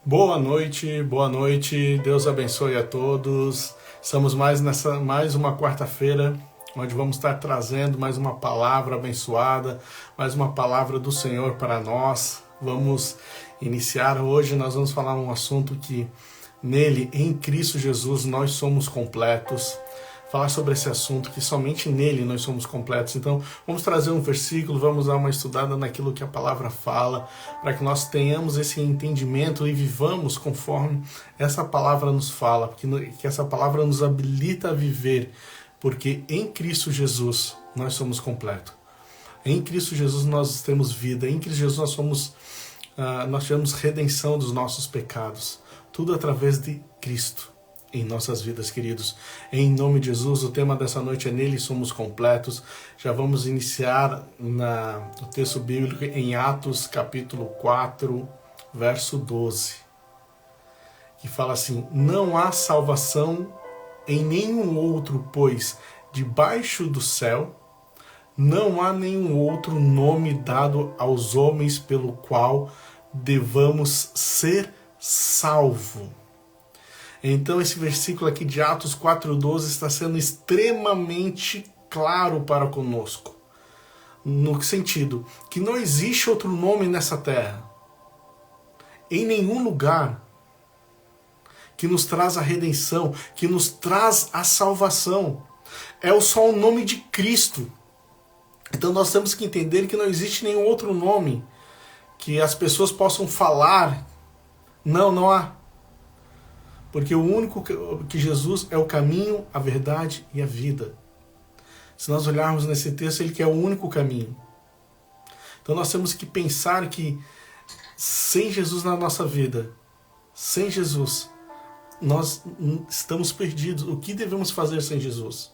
Boa noite, Deus abençoe a todos. Estamos mais uma quarta-feira, onde vamos estar trazendo mais uma palavra abençoada, mais uma palavra do Senhor para nós. Vamos iniciar hoje, nós vamos falar um assunto que nele, em Cristo Jesus, nós somos completos. Falar sobre esse assunto, que somente nele nós somos completos. Então, vamos trazer um versículo, vamos dar uma estudada naquilo que a palavra fala, para que nós tenhamos esse entendimento e vivamos conforme essa palavra nos fala, que essa palavra nos habilita a viver, porque em Cristo Jesus nós somos completos. Em Cristo Jesus nós temos vida, em Cristo Jesus nós tivemos redenção dos nossos pecados, tudo através de Cristo. Em nossas vidas, queridos. Em nome de Jesus, o tema dessa noite é Nele Somos Completos. Já vamos iniciar o texto bíblico em Atos, capítulo 4, verso 12. Que fala assim: não há salvação em nenhum outro, pois debaixo do céu não há nenhum outro nome dado aos homens pelo qual devamos ser salvos. Então esse versículo aqui de Atos 4,12 está sendo extremamente claro para conosco. No sentido que não existe outro nome nessa terra, em nenhum lugar, que nos traz a redenção, que nos traz a salvação. É só o nome de Cristo. Então nós temos que entender que não existe nenhum outro nome que as pessoas possam falar. Não há. Porque o único que Jesus é o caminho, a verdade e a vida. Se nós olharmos nesse texto, ele que é o único caminho. Então nós temos que pensar que sem Jesus na nossa vida, sem Jesus, nós estamos perdidos. O que devemos fazer sem Jesus?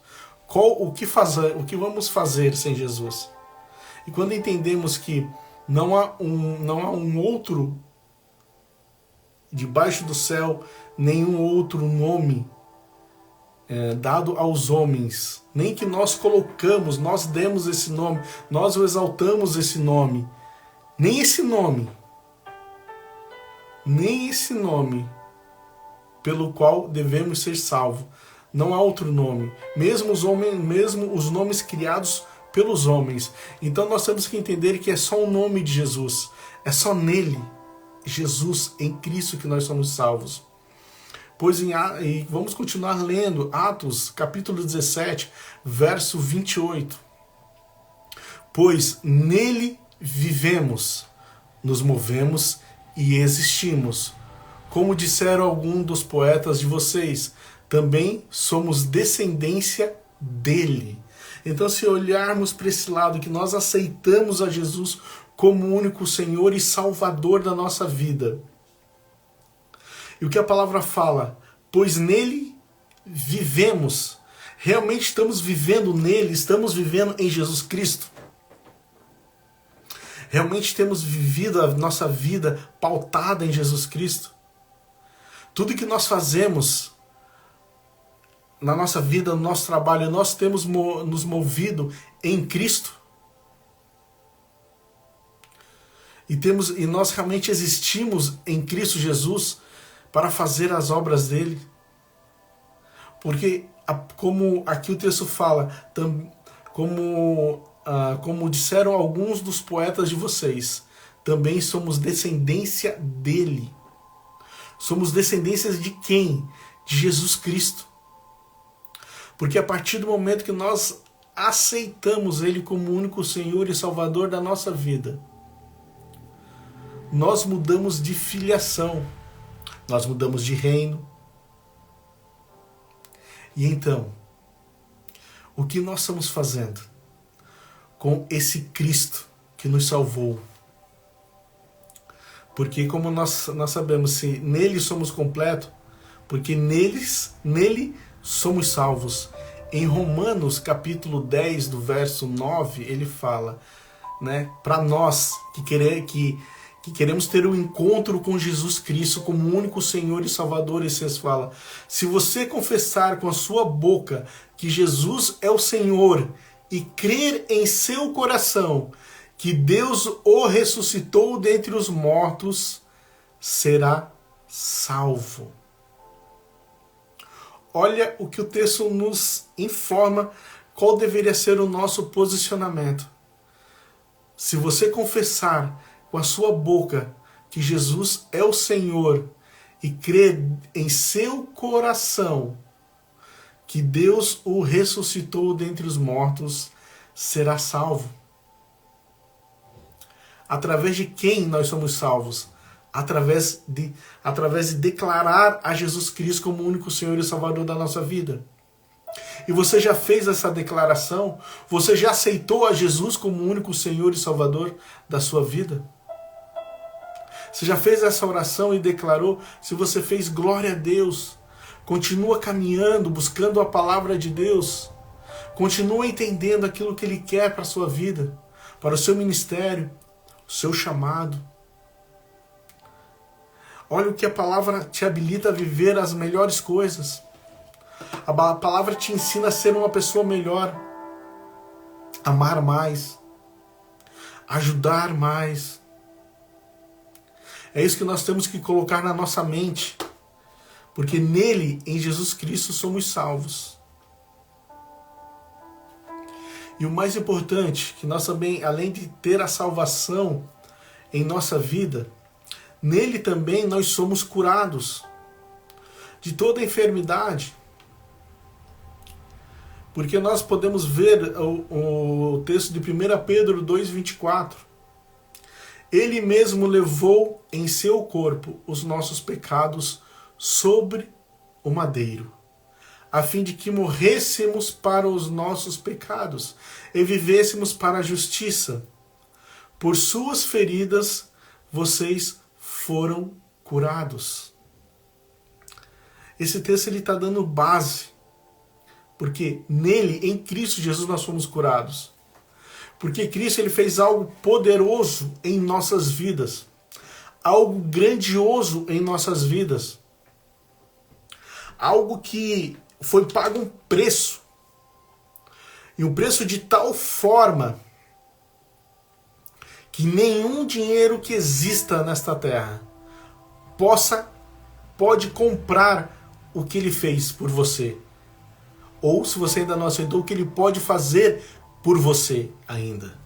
O que vamos fazer sem Jesus? E quando entendemos que não há um outro debaixo do céu, nenhum outro nome dado aos homens, nem que nós colocamos, nós demos esse nome, nós o exaltamos esse nome, nem esse nome pelo qual devemos ser salvos. Não há outro nome, mesmo os nomes criados pelos homens. Então nós temos que entender que é só o nome de Jesus, é só nele, Jesus, em Cristo, que nós somos salvos. E vamos continuar lendo Atos, capítulo 17, verso 28. Pois nele vivemos, nos movemos e existimos. Como disseram alguns dos poetas de vocês, também somos descendência dele. Então, se olharmos para esse lado, que nós aceitamos a Jesus como único Senhor e Salvador da nossa vida. E o que a palavra fala? Pois nele vivemos. Realmente estamos vivendo nele, estamos vivendo em Jesus Cristo. Realmente temos vivido a nossa vida pautada em Jesus Cristo. Tudo que nós fazemos na nossa vida, no nosso trabalho, nós temos nos movido em Cristo. E nós realmente existimos em Cristo Jesus para fazer as obras dele. Porque, como aqui o texto fala, como disseram alguns dos poetas de vocês, também somos descendência dele. Somos descendências de quem? De Jesus Cristo. Porque a partir do momento que nós aceitamos ele como único Senhor e Salvador da nossa vida, nós mudamos de filiação, nós mudamos de reino. E então, o que nós estamos fazendo com esse Cristo que nos salvou? Porque como nós sabemos, se nele somos completos, porque nele somos salvos. Em Romanos capítulo 10, do verso 9, ele fala, para nós que queremos ter um encontro com Jesus Cristo como único Senhor e Salvador, e vocês falam: se você confessar com a sua boca que Jesus é o Senhor e crer em seu coração que Deus o ressuscitou dentre os mortos, será salvo. Olha o que o texto nos informa, qual deveria ser o nosso posicionamento. Se você confessar com a sua boca que Jesus é o Senhor e crer em seu coração que Deus o ressuscitou dentre os mortos, será salvo. Através de quem nós somos salvos? Através de declarar a Jesus Cristo como o único Senhor e Salvador da nossa vida. E você já fez essa declaração? Você já aceitou a Jesus como o único Senhor e Salvador da sua vida? Você já fez essa oração e declarou? Se você fez, glória a Deus. Continua caminhando, buscando a palavra de Deus. Continua entendendo aquilo que Ele quer para a sua vida, para o seu ministério, o seu chamado. Olha o que a palavra te habilita a viver as melhores coisas. A palavra te ensina a ser uma pessoa melhor, amar mais, ajudar mais. É isso que nós temos que colocar na nossa mente, porque nele, em Jesus Cristo, somos salvos. E o mais importante, que nós também, além de ter a salvação em nossa vida, nele também nós somos curados de toda enfermidade. Porque nós podemos ver o texto de 1 Pedro 2,24. Ele mesmo levou em seu corpo os nossos pecados sobre o madeiro, a fim de que morrêssemos para os nossos pecados e vivêssemos para a justiça. Por suas feridas vocês foram curados. Esse texto ele está dando base, porque nele, em Cristo Jesus, nós fomos curados. Porque Cristo ele fez algo poderoso em nossas vidas, algo grandioso em nossas vidas, algo que foi pago um preço, e um preço de tal forma que nenhum dinheiro que exista nesta terra pode comprar o que ele fez por você. Ou, se você ainda não aceitou, o que ele pode fazer por você ainda.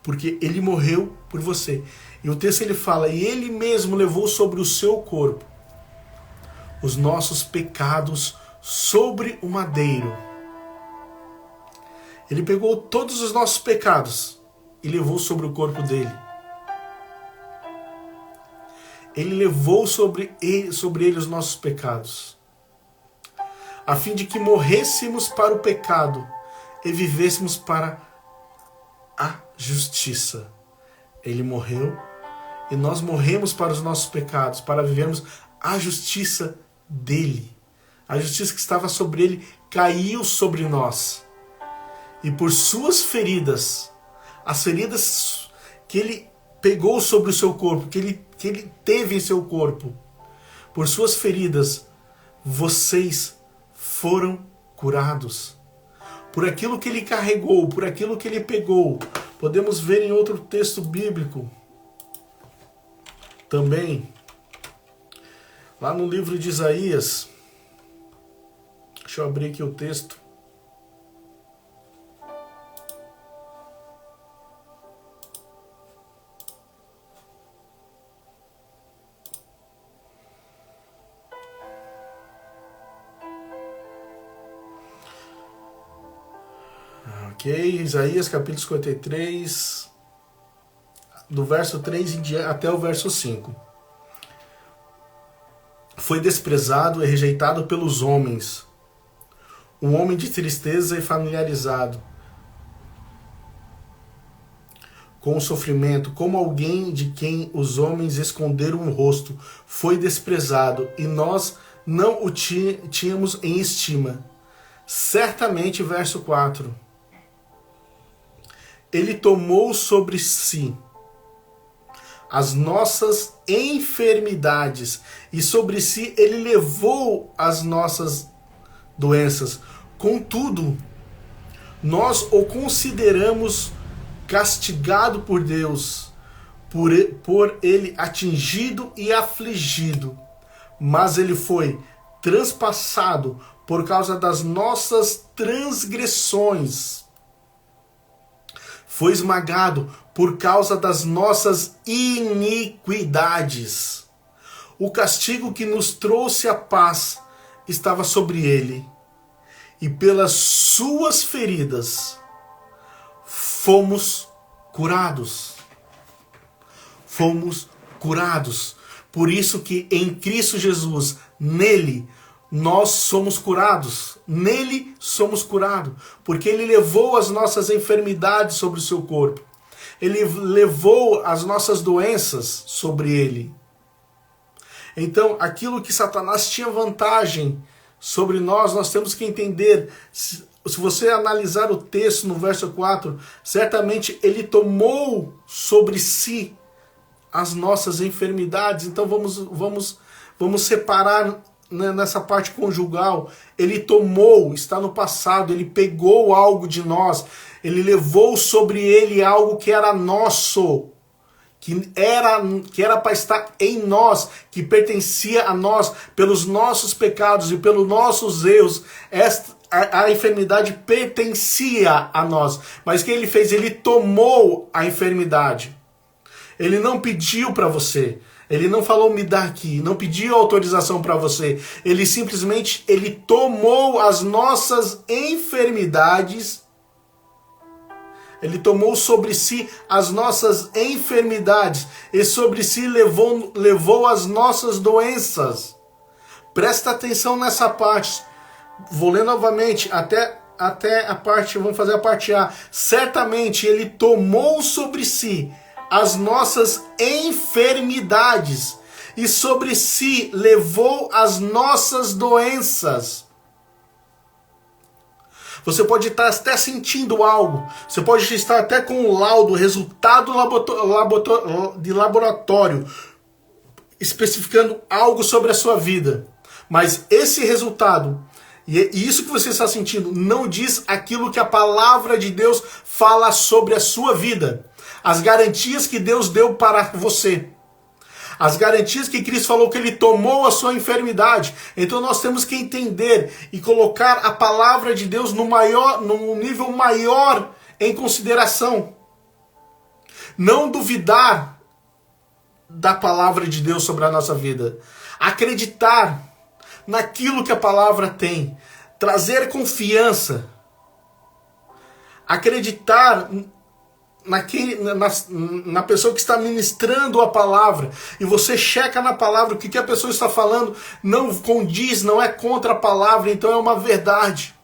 Porque ele morreu por você. E o texto ele fala, e ele mesmo levou sobre o seu corpo os nossos pecados sobre o madeiro. Ele pegou todos os nossos pecados e levou sobre o corpo dele. Ele levou sobre ele os nossos pecados, a fim de que morrêssemos para o pecado e vivêssemos para a justiça. Ele morreu e nós morremos para os nossos pecados, para vivermos a justiça dele. A justiça que estava sobre ele caiu sobre nós. E por suas feridas, as feridas que ele pegou sobre o seu corpo, que ele teve em seu corpo, por suas feridas, vocês foram curados. Por aquilo que ele carregou, por aquilo que ele pegou. Podemos ver em outro texto bíblico, também, lá no livro de Isaías. Deixa eu abrir aqui o texto. Ok, Isaías capítulo 53, do verso 3 até o verso 5. Foi desprezado e rejeitado pelos homens, um homem de tristeza e familiarizado com o sofrimento, como alguém de quem os homens esconderam o rosto. Foi desprezado e nós não o tínhamos em estima. Certamente, verso 4. Ele tomou sobre si as nossas enfermidades e sobre si ele levou as nossas doenças. Contudo, nós o consideramos castigado por Deus, por ele atingido e afligido, mas ele foi transpassado por causa das nossas transgressões, foi esmagado por causa das nossas iniquidades. O castigo que nos trouxe a paz estava sobre ele, e pelas suas feridas fomos curados. Fomos curados. Por isso que em Cristo Jesus, nele, nós somos curados. Nele somos curados. Porque ele levou as nossas enfermidades sobre o seu corpo. Ele levou as nossas doenças sobre ele. Então, aquilo que Satanás tinha vantagem sobre nós temos que entender. Se você analisar o texto no verso 4, certamente ele tomou sobre si as nossas enfermidades. Então vamos separar, né, nessa parte conjugal. Ele tomou, está no passado, ele pegou algo de nós, ele levou sobre ele algo que era nosso, que era para estar em nós, que pertencia a nós, pelos nossos pecados e pelos nossos erros. A enfermidade pertencia a nós. Mas o que ele fez? Ele tomou a enfermidade. Ele não pediu para você. Ele não falou, me dá aqui. Não pediu autorização para você. Ele simplesmente tomou as nossas enfermidades. Ele tomou sobre si as nossas enfermidades. E sobre si levou as nossas doenças. Presta atenção nessa parte. Vou ler novamente até a parte, vamos fazer a parte A. Certamente ele tomou sobre si as nossas enfermidades e sobre si levou as nossas doenças. Você pode estar até sentindo algo, você pode estar até com um laudo, resultado de laboratório, especificando algo sobre a sua vida. Mas esse resultado, e isso que você está sentindo, não diz aquilo que a palavra de Deus fala sobre a sua vida. As garantias que Deus deu para você. As garantias que Cristo falou que ele tomou a sua enfermidade. Então nós temos que entender e colocar a palavra de Deus num nível maior em consideração. Não duvidar da palavra de Deus sobre a nossa vida. Acreditar naquilo que a palavra tem. Trazer confiança. Acreditar na pessoa que está ministrando a palavra, e você checa na palavra o que a pessoa está falando, não condiz, não é contra a palavra, então é uma verdade,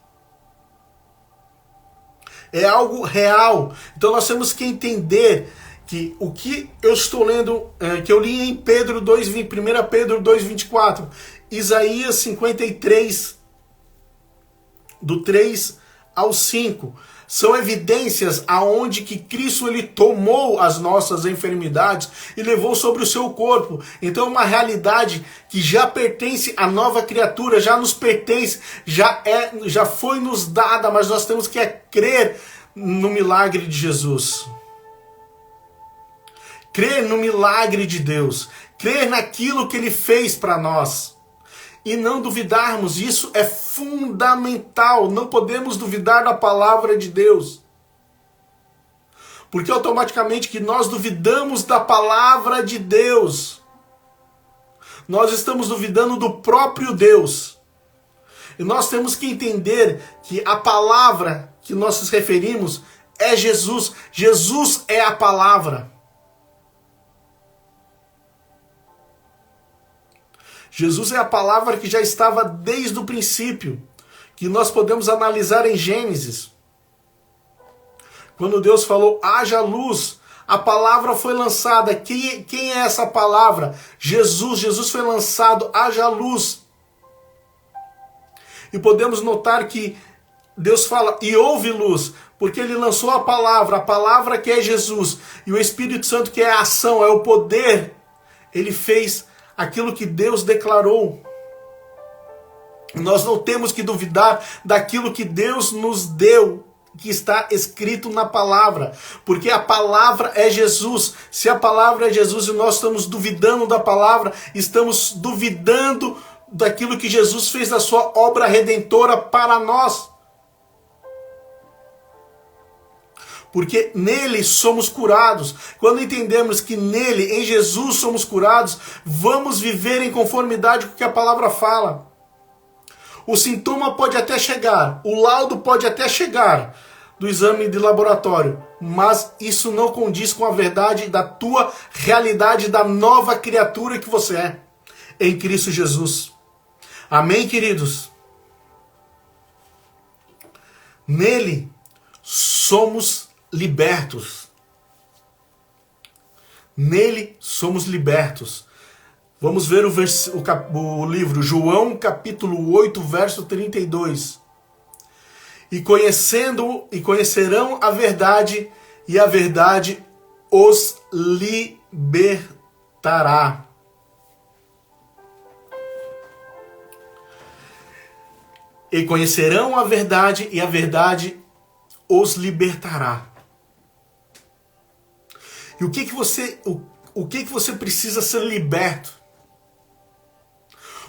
é algo real. Então nós temos que entender que o que eu estou lendo, que eu li em 1 Pedro 2,24, Isaías 53, do 3 ao 5, são evidências aonde que Cristo ele tomou as nossas enfermidades e levou sobre o seu corpo. Então é uma realidade que já pertence à nova criatura, já nos pertence, já foi nos dada, mas nós temos que crer no milagre de Jesus. Crer no milagre de Deus, crer naquilo que ele fez para nós. E não duvidarmos, isso é fundamental. Não podemos duvidar da palavra de Deus. Porque automaticamente que nós duvidamos da palavra de Deus, nós estamos duvidando do próprio Deus. E nós temos que entender que a palavra que nós nos referimos é Jesus. Jesus é a palavra. Jesus é a palavra que já estava desde o princípio, que nós podemos analisar em Gênesis. Quando Deus falou, haja luz, a palavra foi lançada. Quem é essa palavra? Jesus. Jesus foi lançado, haja luz. E podemos notar que Deus fala, e houve luz, porque ele lançou a palavra que é Jesus, e o Espírito Santo que é a ação, é o poder. Ele fez aquilo que Deus declarou. Nós não temos que duvidar daquilo que Deus nos deu, que está escrito na palavra, porque a palavra é Jesus. Se a palavra é Jesus e nós estamos duvidando da palavra, estamos duvidando daquilo que Jesus fez da sua obra redentora para nós. Porque nele somos curados. Quando entendemos que nele, em Jesus, somos curados, vamos viver em conformidade com o que a palavra fala. O sintoma pode até chegar, o laudo pode até chegar do exame de laboratório, mas isso não condiz com a verdade da tua realidade, da nova criatura que você é em Cristo Jesus. Amém, queridos? Nele somos libertos. Nele somos libertos. Vamos ver o livro João capítulo 8, verso 32. E conhecerão a verdade, e a verdade os libertará. E conhecerão a verdade, e a verdade os libertará. E o que você precisa ser liberto?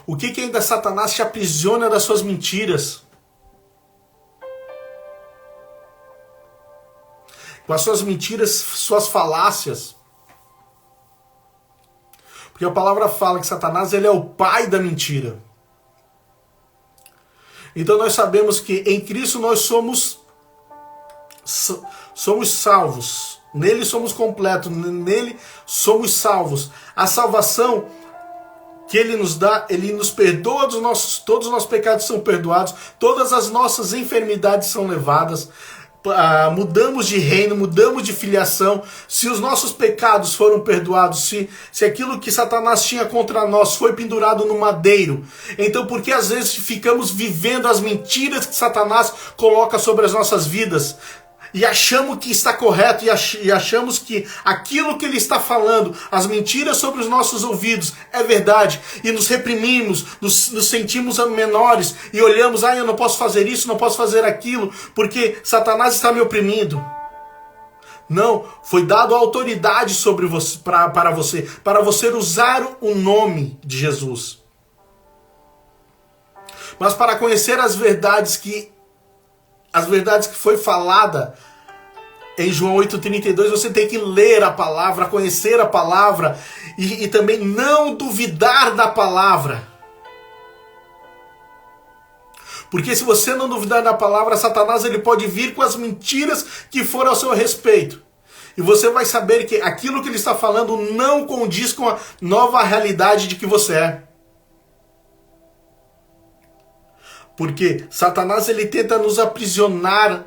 O que ainda Satanás te aprisiona das suas mentiras? Com as suas mentiras, suas falácias. Porque a palavra fala que Satanás ele é o pai da mentira. Então nós sabemos que em Cristo nós somos salvos. Nele somos completos, nele somos salvos. A salvação que Ele nos dá, Ele nos perdoa todos os nossos pecados são perdoados, todas as nossas enfermidades são levadas, mudamos de reino, mudamos de filiação. Se os nossos pecados foram perdoados, se aquilo que Satanás tinha contra nós foi pendurado no madeiro, então por que às vezes ficamos vivendo as mentiras que Satanás coloca sobre as nossas vidas? E achamos que está correto, e achamos que aquilo que ele está falando, as mentiras sobre os nossos ouvidos, é verdade. E nos reprimimos, nos sentimos menores, e olhamos, eu não posso fazer isso, não posso fazer aquilo, porque Satanás está me oprimindo. Não, foi dado autoridade sobre você, para você usar o nome de Jesus. Mas para conhecer as verdades que foi falada em João 8,32, você tem que ler a palavra, conhecer a palavra e também não duvidar da palavra. Porque se você não duvidar da palavra, Satanás ele pode vir com as mentiras que foram ao seu respeito. E você vai saber que aquilo que ele está falando não condiz com a nova realidade de que você é. Porque Satanás ele tenta nos aprisionar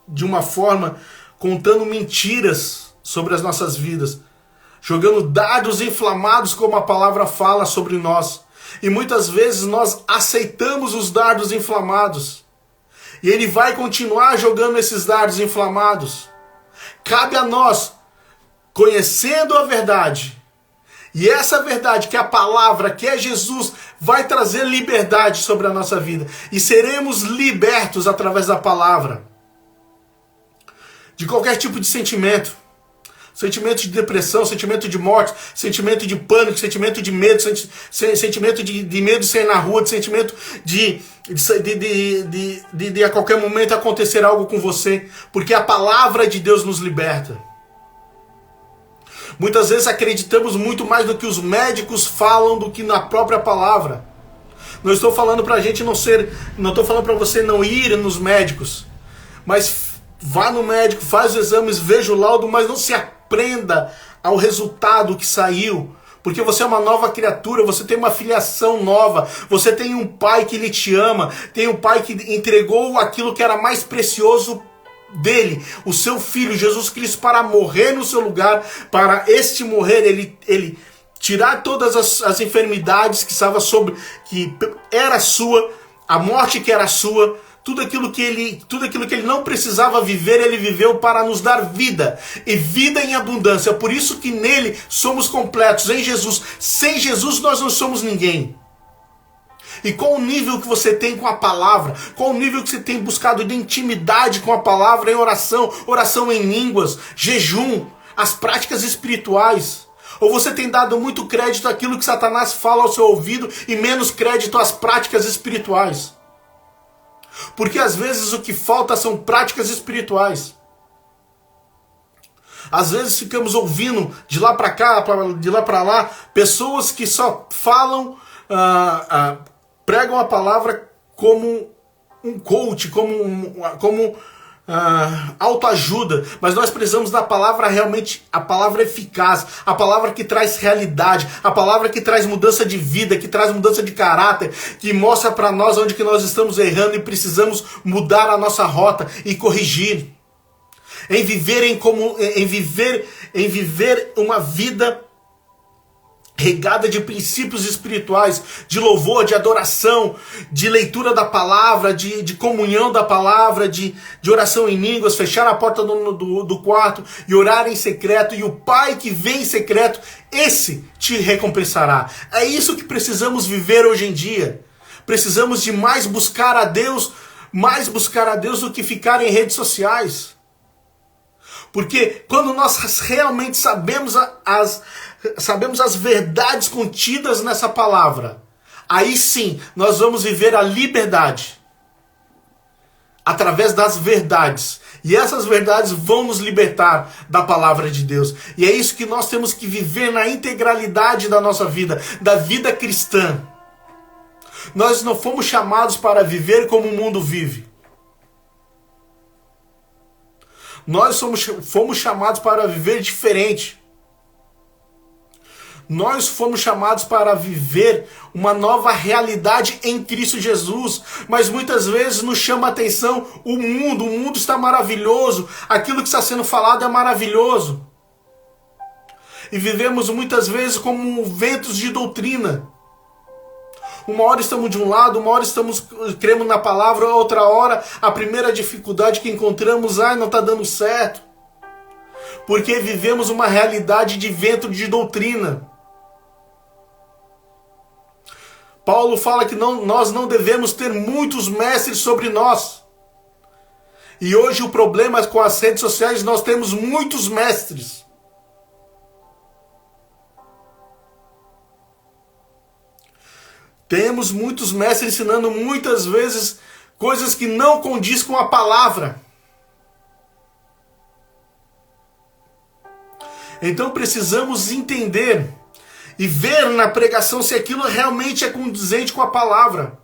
de uma forma contando mentiras sobre as nossas vidas, jogando dardos inflamados como a palavra fala sobre nós. E muitas vezes nós aceitamos os dardos inflamados. E ele vai continuar jogando esses dardos inflamados. Cabe a nós, conhecendo a verdade, e essa verdade, que é a palavra, que é Jesus, vai trazer liberdade sobre a nossa vida. E seremos libertos através da palavra. De qualquer tipo de sentimento. Sentimento de depressão, sentimento de morte, sentimento de pânico, sentimento de medo, sentimento de medo de sair na rua, de sentimento de a qualquer momento acontecer algo com você. Porque a palavra de Deus nos liberta. Muitas vezes acreditamos muito mais do que os médicos falam do que na própria palavra. Não estou falando para a gente não estou falando para você não ir nos médicos, mas vá no médico, faz os exames, veja o laudo, mas não se aprenda ao resultado que saiu, porque você é uma nova criatura, você tem uma filiação nova, você tem um pai que ele te ama, tem um pai que entregou aquilo que era mais precioso dele, o seu filho Jesus Cristo, para morrer no seu lugar, para este morrer, ele tirar todas as enfermidades que estava sobre, que era sua, a morte que era sua, tudo aquilo que ele não precisava viver, ele viveu para nos dar vida, e vida em abundância. Por isso que nele somos completos, em Jesus. Sem Jesus nós não somos ninguém. E qual o nível que você tem com a palavra? Qual o nível que você tem buscado de intimidade com a palavra em oração, oração em línguas, jejum, as práticas espirituais? Ou você tem dado muito crédito àquilo que Satanás fala ao seu ouvido e menos crédito às práticas espirituais? Porque às vezes o que falta são práticas espirituais. Às vezes ficamos ouvindo de lá para cá, de lá para lá, pessoas que só falam, pregam a palavra como um coach, como autoajuda, mas nós precisamos da palavra realmente, a palavra eficaz, a palavra que traz realidade, a palavra que traz mudança de vida, que traz mudança de caráter, que mostra para nós onde que nós estamos errando e precisamos mudar a nossa rota e corrigir. Em viver uma vida regada de princípios espirituais, de louvor, de adoração, de leitura da palavra, de comunhão da palavra, de oração em línguas, fechar a porta do quarto e orar em secreto, e o Pai que vem em secreto, esse te recompensará. É isso que precisamos viver hoje em dia. Precisamos de mais buscar a Deus do que ficar em redes sociais. Porque quando nós realmente sabemos as verdades contidas nessa palavra, aí sim nós vamos viver a liberdade através das verdades. E essas verdades vão nos libertar da palavra de Deus. E é isso que nós temos que viver na integralidade da nossa vida, da vida cristã. Nós não fomos chamados para viver como o mundo vive. Nós fomos chamados para viver diferente. Nós fomos chamados para viver uma nova realidade em Cristo Jesus. Mas muitas vezes nos chama a atenção o mundo está maravilhoso, aquilo que está sendo falado é maravilhoso. E vivemos muitas vezes como ventos de doutrina. Uma hora estamos de um lado, uma hora cremos na palavra, outra hora a primeira dificuldade que encontramos, não está dando certo. Porque vivemos uma realidade de vento de doutrina. Paulo fala que nós não devemos ter muitos mestres sobre nós. E hoje o problema com as redes sociais, nós temos muitos mestres. Temos muitos mestres ensinando muitas vezes coisas que não condiz com a palavra. Então precisamos entender e ver na pregação se aquilo realmente é condizente com a palavra.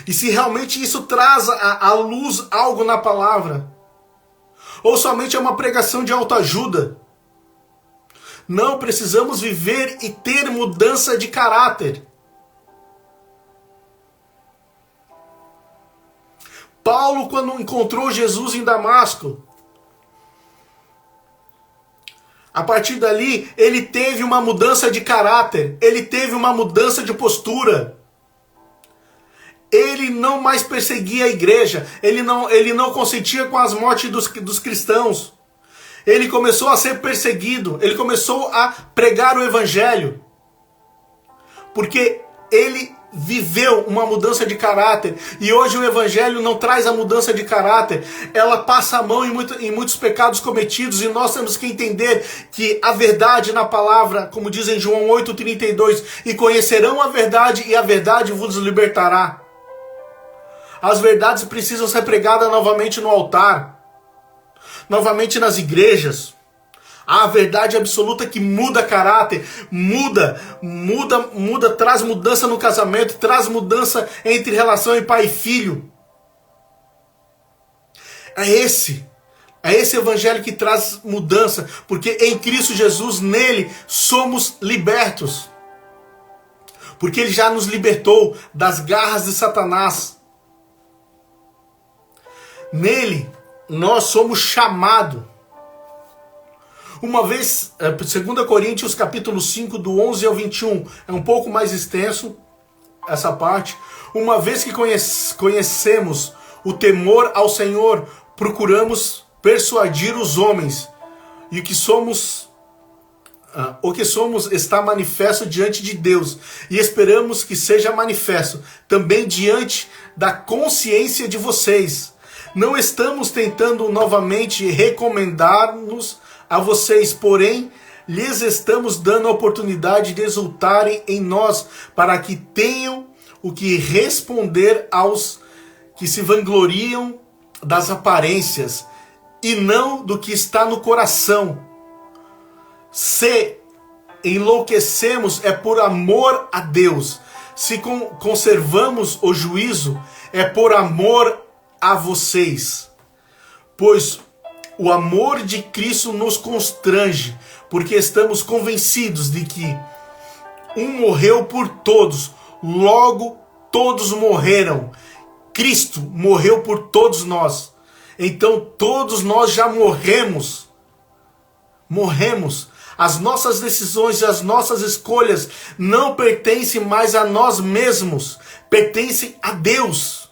E se realmente isso traz à luz algo na palavra. Ou somente é uma pregação de autoajuda. Não, precisamos viver e ter mudança de caráter. Paulo, quando encontrou Jesus em Damasco, a partir dali, ele teve uma mudança de caráter, ele teve uma mudança de postura. Ele não mais perseguia a igreja, ele não consentia com as mortes dos cristãos. Ele começou a ser perseguido, ele começou a pregar o evangelho. Porque ele viveu uma mudança de caráter. E hoje o evangelho não traz a mudança de caráter. Ela passa a mão em muitos pecados cometidos. E nós temos que entender que a verdade na palavra, como diz em João 8,32, e conhecerão a verdade e a verdade vos libertará. As verdades precisam ser pregadas novamente no altar, novamente nas igrejas. A verdade absoluta que muda caráter, muda, traz mudança no casamento, traz mudança entre relação de pai e filho. É esse evangelho que traz mudança, porque em Cristo Jesus, nele, somos libertos. Porque ele já nos libertou das garras de Satanás. Nele, nós somos chamados. Uma vez, 2 Coríntios capítulo 5, do 11 ao 21, é um pouco mais extenso essa parte. Uma vez que conhecemos o temor ao Senhor, procuramos persuadir os homens, e que somos o que somos está manifesto diante de Deus, e esperamos que seja manifesto também diante da consciência de vocês. Não estamos tentando novamente recomendar-nos a vocês, porém, lhes estamos dando a oportunidade de exultarem em nós, para que tenham o que responder aos que se vangloriam das aparências, e não do que está no coração. Se enlouquecemos é por amor a Deus. Se conservamos o juízo é por amor a vocês. Pois o amor de Cristo nos constrange, porque estamos convencidos de que um morreu por todos, logo todos morreram. Cristo morreu por todos nós. Então todos nós já morremos. As nossas decisões e as nossas escolhas não pertencem mais a nós mesmos, pertencem a Deus.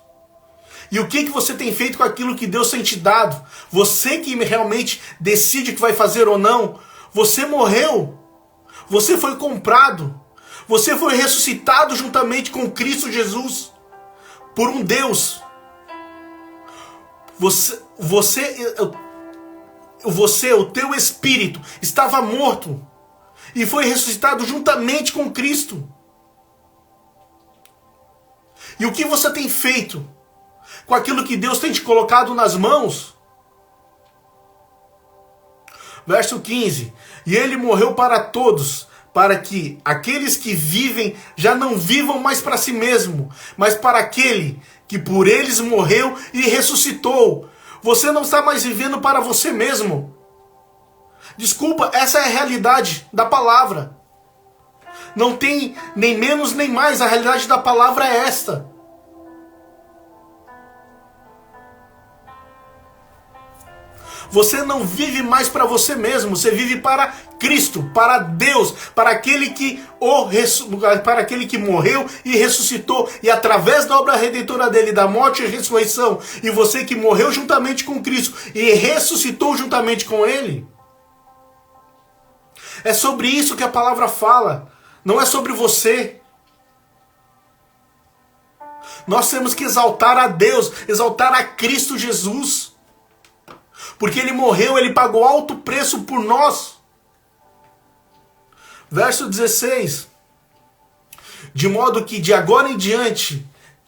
E o que você tem feito com aquilo que Deus tem te dado? Você que realmente decide o que vai fazer ou não. Você morreu, você foi comprado, você foi ressuscitado juntamente com Cristo Jesus, por um Deus. O teu espírito estava morto e foi ressuscitado juntamente com Cristo. E o que você tem feito com aquilo que Deus tem te colocado nas mãos? Verso 15. E ele morreu para todos, para que aqueles que vivem já não vivam mais para si mesmo, mas para aquele que por eles morreu e ressuscitou. Você não está mais vivendo para você mesmo. Desculpa, essa é a realidade da palavra. Não tem nem menos nem mais, a realidade da palavra é esta. Você não vive mais para você mesmo, você vive para Cristo, para Deus, para aquele que morreu e ressuscitou, e através da obra redentora dele, da morte e ressurreição, e você que morreu juntamente com Cristo e ressuscitou juntamente com ele. É sobre isso que a palavra fala, não é sobre você. Nós temos que exaltar a Deus, exaltar a Cristo Jesus. Porque ele morreu, ele pagou alto preço por nós. Verso 16. De modo que de agora em diante,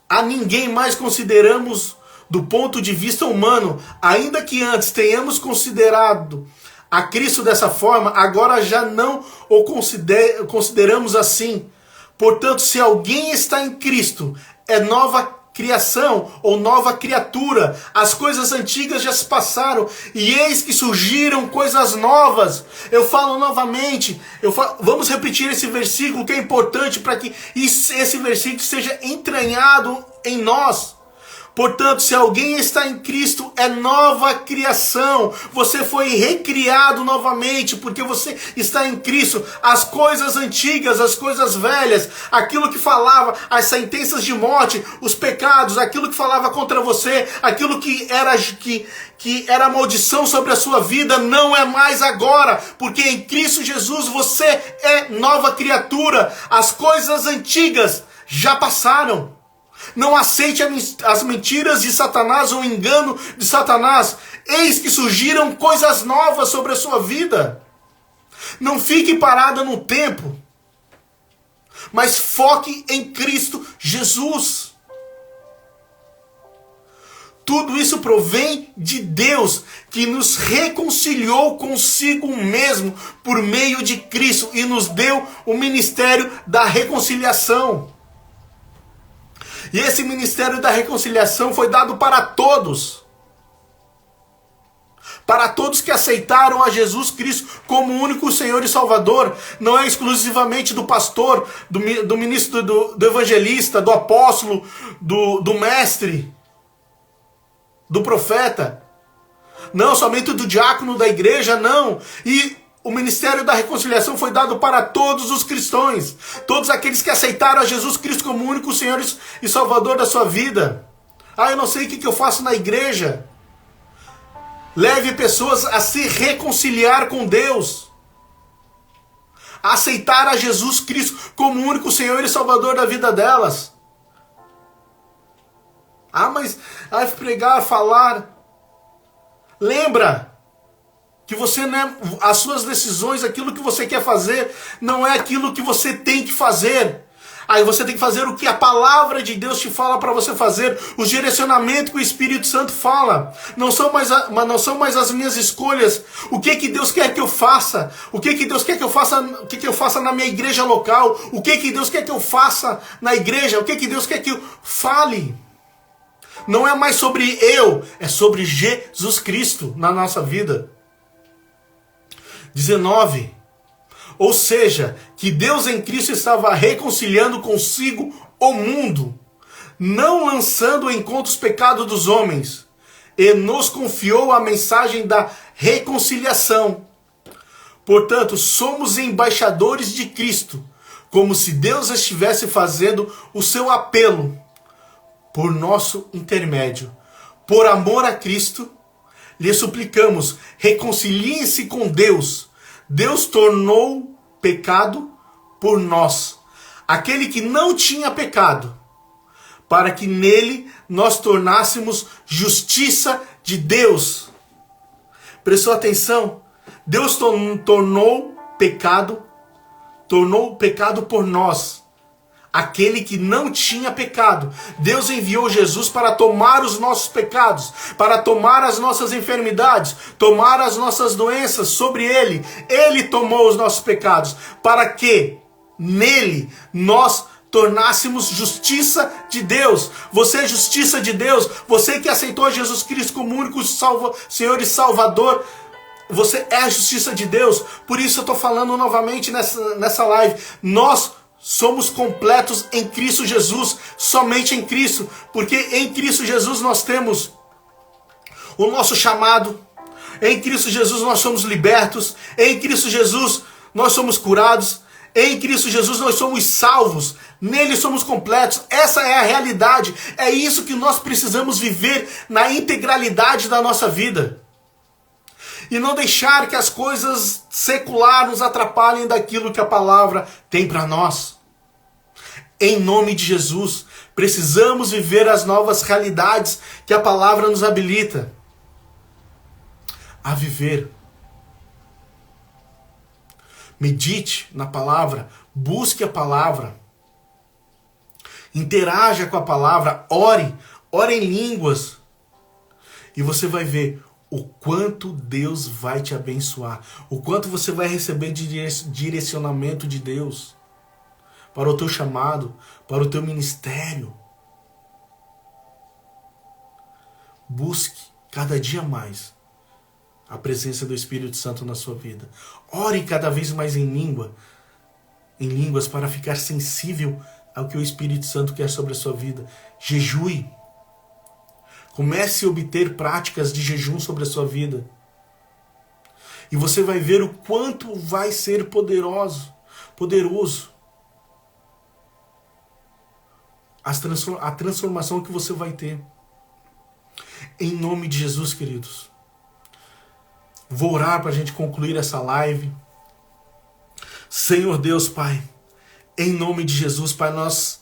a ninguém mais consideramos do ponto de vista humano, ainda que antes tenhamos considerado a Cristo dessa forma, agora já não o consideramos assim. Portanto, se alguém está em Cristo, é nova criação ou nova criatura. As coisas antigas já se passaram e eis que surgiram coisas novas. Eu falo novamente, vamos repetir esse versículo que é importante para que esse versículo seja entranhado em nós. Portanto, se alguém está em Cristo, é nova criação. Você foi recriado novamente, porque você está em Cristo. As coisas antigas, as coisas velhas, aquilo que falava, as sentenças de morte, os pecados, aquilo que falava contra você, aquilo que era maldição sobre a sua vida, não é mais agora, porque em Cristo Jesus você é nova criatura. As coisas antigas já passaram. Não aceite as mentiras de Satanás ou o engano de Satanás. Eis que surgiram coisas novas sobre a sua vida. Não fique parada no tempo, mas foque em Cristo Jesus. Tudo isso provém de Deus, que nos reconciliou consigo mesmo por meio de Cristo e nos deu o ministério da reconciliação. E esse ministério da reconciliação foi dado para todos. Para todos que aceitaram a Jesus Cristo como único Senhor e Salvador. Não é exclusivamente do pastor, do ministro, do evangelista, do apóstolo, do mestre, do profeta. Não, somente do diácono da igreja, não. E o ministério da reconciliação foi dado para todos os cristãos, todos aqueles que aceitaram a Jesus Cristo como único Senhor e Salvador da sua vida. Eu não sei o que eu faço na igreja. Leve pessoas a se reconciliar com Deus. a aceitar a Jesus Cristo como o único Senhor e Salvador da vida delas. Mas pregar, falar. Lembra que você, né, as suas decisões, aquilo que você quer fazer, não é aquilo que você tem que fazer. Aí você tem que fazer o que a palavra de Deus te fala para você fazer, o direcionamento que o Espírito Santo fala. Não são mais as minhas escolhas. O que Deus quer que eu faça? O que Deus quer que eu faça? O que eu faça na minha igreja local? O que Deus quer que eu faça na igreja? O que Deus quer que eu fale? Não é mais sobre eu, é sobre Jesus Cristo na nossa vida. 19. Ou seja, que Deus em Cristo estava reconciliando consigo o mundo, não lançando em conta os pecados dos homens, e nos confiou a mensagem da reconciliação. Portanto, somos embaixadores de Cristo, como se Deus estivesse fazendo o seu apelo por nosso intermédio. Por amor a Cristo, lhe suplicamos, reconciliem-se com Deus. Deus tornou pecado por nós, aquele que não tinha pecado, para que nele nós tornássemos justiça de Deus. Prestou atenção? Deus tornou pecado por nós, aquele que não tinha pecado. Deus enviou Jesus para tomar os nossos pecados, para tomar as nossas enfermidades, tomar as nossas doenças sobre Ele. Ele tomou os nossos pecados, para que nele nós tornássemos justiça de Deus. Você é justiça de Deus. Você que aceitou Jesus Cristo como único Senhor e Salvador, você é a justiça de Deus. Por isso eu estou falando novamente nessa live. Nós somos completos em Cristo Jesus, somente em Cristo, porque em Cristo Jesus nós temos o nosso chamado, em Cristo Jesus nós somos libertos, em Cristo Jesus nós somos curados, em Cristo Jesus nós somos salvos, nele somos completos. Essa é a realidade, é isso que nós precisamos viver na integralidade da nossa vida. E não deixar que as coisas seculares nos atrapalhem daquilo que a palavra tem para nós. Em nome de Jesus, precisamos viver as novas realidades que a palavra nos habilita a viver. Medite na palavra, busque a palavra, interaja com a palavra, ore em línguas, e você vai ver o quanto Deus vai te abençoar, o quanto você vai receber de direcionamento de Deus para o teu chamado, para o teu ministério. Busque cada dia mais a presença do Espírito Santo na sua vida. Ore cada vez mais em línguas para ficar sensível ao que o Espírito Santo quer sobre a sua vida. Jejue. Comece a obter práticas de jejum sobre a sua vida. E você vai ver o quanto vai ser poderoso. A transformação que você vai ter. Em nome de Jesus, queridos. Vou orar para a gente concluir essa live. Senhor Deus, Pai, em nome de Jesus, Pai, nós,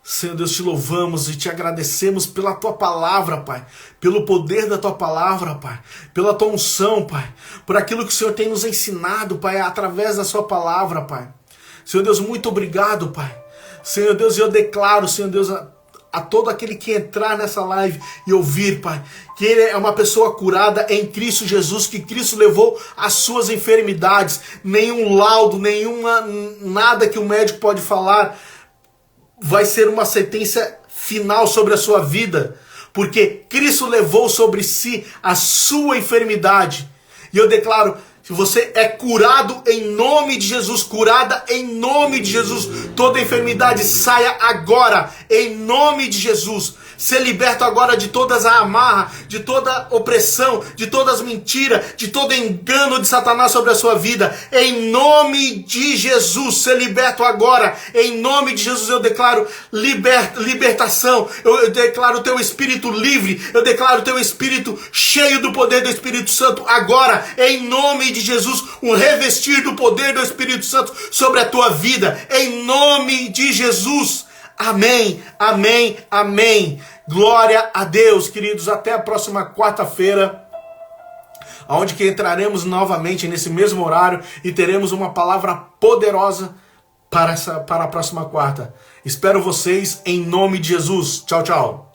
Senhor Deus, te louvamos e te agradecemos pela Tua palavra, Pai, pelo poder da Tua palavra, Pai, pela Tua unção, Pai, por aquilo que o Senhor tem nos ensinado, Pai, através da Sua palavra, Pai. Senhor Deus, muito obrigado, Pai. Senhor Deus, eu declaro, Senhor Deus, a todo aquele que entrar nessa live e ouvir, Pai, que ele é uma pessoa curada em Cristo Jesus, que Cristo levou as suas enfermidades. Nenhum laudo, nada que o médico pode falar vai ser uma sentença final sobre a sua vida, porque Cristo levou sobre si a sua enfermidade. E eu declaro, se você é curado em nome de Jesus, curada em nome de Jesus, toda enfermidade saia agora, em nome de Jesus. Ser liberto agora de todas as amarras, de toda opressão, de todas as mentiras, de todo engano de Satanás sobre a sua vida. Em nome de Jesus, ser liberto agora. Em nome de Jesus eu declaro libertação. Eu declaro o teu espírito livre. Eu declaro o teu espírito cheio do poder do Espírito Santo agora. Em nome de Jesus, um revestir do poder do Espírito Santo sobre a tua vida, em nome de Jesus. Amém, amém, amém. Glória a Deus, queridos. Até a próxima quarta-feira, onde que entraremos novamente nesse mesmo horário e teremos uma palavra poderosa para a próxima quarta. Espero vocês em nome de Jesus. Tchau, tchau.